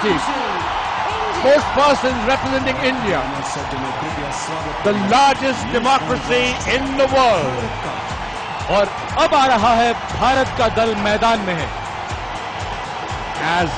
celebrities, sports persons representing India, the largest democracy in the world. और अब आ रहा है भारत का दल मैदान में है. As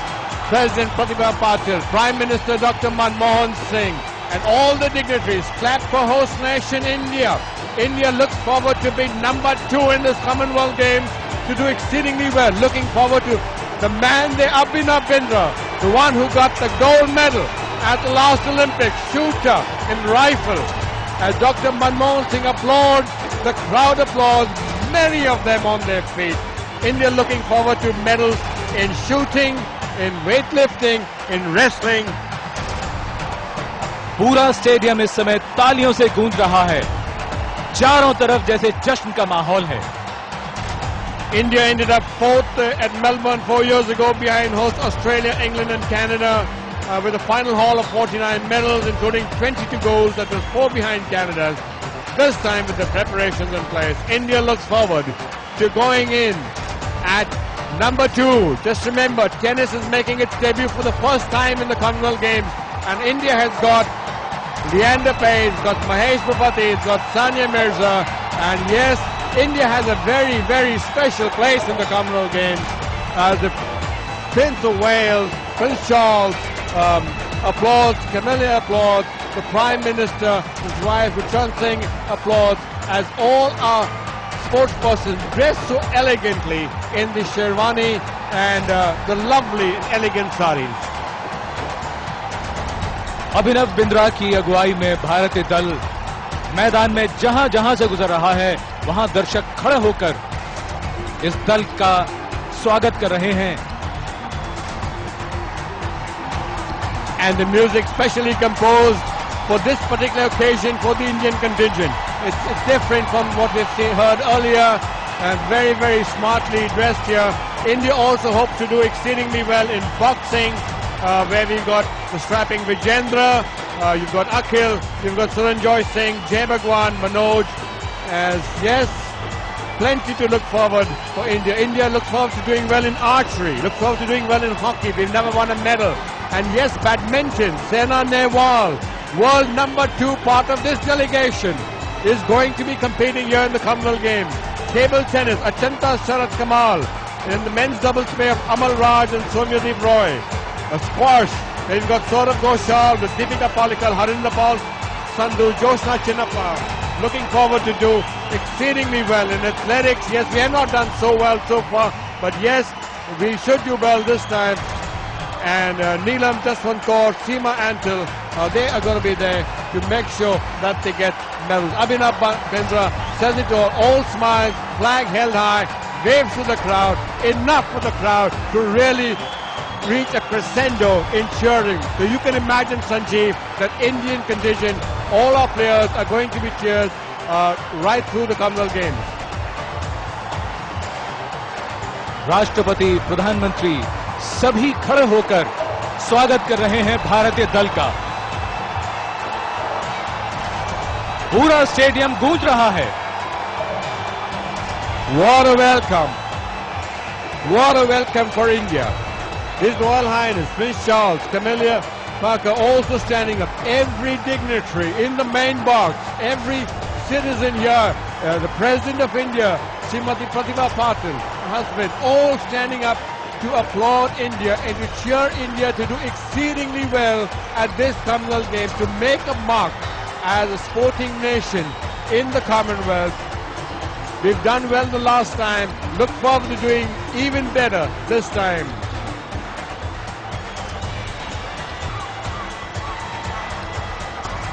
President Pratibha Patil, Prime Minister Dr. Manmohan Singh, and all the dignitaries clap for host nation India. India looks forward to being number 2 in this Commonwealth Games, to do exceedingly well. Looking forward to the man, the Abhinav Bindra, the one who got the gold medal at the last Olympics, shooter in rifle. As Dr. Manmohan Singh applauds, the crowd applauds, many of them on their feet. India looking forward to medals in shooting, in weightlifting, in wrestling. पूरा stadium इस समय तालियों से गूंज रहा है. चारों तरफ जैसे जश्न का माहौल है. India ended up 4th at Melbourne 4 years ago behind host Australia, England and Canada with a final haul of 49 medals, including 22 goals. That was 4 behind Canada's. This time with the preparations in place, India looks forward to going in at number 2. Just remember, tennis is making its debut for the first time in the Commonwealth Games, and India has got Leander Paes, it's got Mahesh Bhupathi, it's got Sania Mirza, and yes, India has a very, very special place in the Commonwealth Games. The Prince of Wales, Prince Charles, applauds, Camilla applauds, the Prime Minister, his wife Ruchan Singh applauds, as all our sportspersons dressed so elegantly in the sherwani and the lovely and elegant saris. Abhinav Bindra की अगुवाई में भारतीय दल मैदान में जहां जहां से गुजर रहा है, वहां दर्शक खड़े होकर इस दल का स्वागत कर रहे हैं. And the music specially composed for this particular occasion for the Indian contingent. It's different from what we've heard earlier, and very, very smartly dressed here. India also hopes to do exceedingly well in boxing, where we've got the strapping Vijendra, you've got Akhil, you've got Suranjoy Singh, Jay Bhagwan, Manoj. As yes, plenty to look forward for India. India looks forward to doing well in archery, looks forward to doing well in hockey. We've never won a medal. And yes, badminton, Saina Nehwal, world number 2 part of this delegation, is going to be competing here in the Commonwealth Games. Table tennis, Achanta Sharat Kamal. In the men's doubles pair of Amal Raj and Somyadeep Roy. A squash, we've got Saurabh Ghoshal with Deepika Palikal, Harinder Paul Sandhu, Jyotsna Chinnappa. Looking forward to do exceedingly well in athletics. Yes, we have not done so well so far, but yes, we should do well this time. And Neelam Jaswant-Kaur, Seema Antil, they are going to be there to make sure that they get medals. Abhinav Bindra says it all smiles, flag held high, waves to the crowd, enough for the crowd to really reach a crescendo in cheering. So you can imagine, Sanjeev, that Indian contingent, all our players are going to be cheered right through the Commonwealth Games. राष्ट्रपति, प्रधानमंत्री सभी खड़े होकर स्वागत कर रहे हैं भारतीय दल का. पूरा स्टेडियम गूंज रहा है. What a welcome! What a welcome for India! His Royal Highness Prince Charles, Camilla Parker also standing up. Every dignitary in the main box, every citizen here, the President of India, Srimati Pratibha Patil, her husband, all standing up to applaud India and to cheer India to do exceedingly well at this Commonwealth Games, to make a mark as a sporting nation in the Commonwealth. We've done well the last time. Look forward to doing even better this time.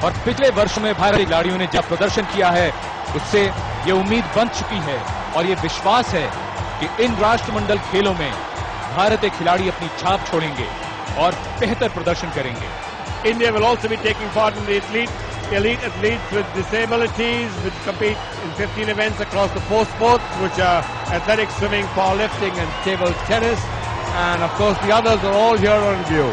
और पिछले वर्ष में भारतीय खिलाड़ियों ने जब प्रदर्शन किया है, उससे ये उम्मीद बन चुकी है और ये विश्वास है कि इन राष्ट्रमंडल खेलों में भारतीय खिलाड़ी अपनी छाप छोड़ेंगे और बेहतर प्रदर्शन करेंगे. India will also be taking part in the elite athletes with disabilities, which compete in 15 events across the 4 sports, which are athletics, swimming, powerlifting and table tennis. And of course the others are all here on view.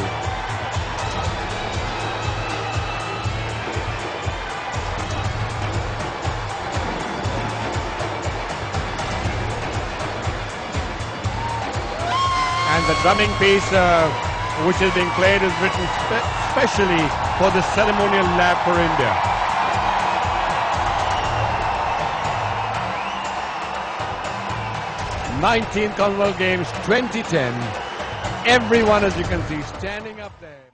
And the drumming piece which is being played, is written specially for the ceremonial lap for India. '19th Commonwealth Games 2010. Everyone, as you can see, standing up there.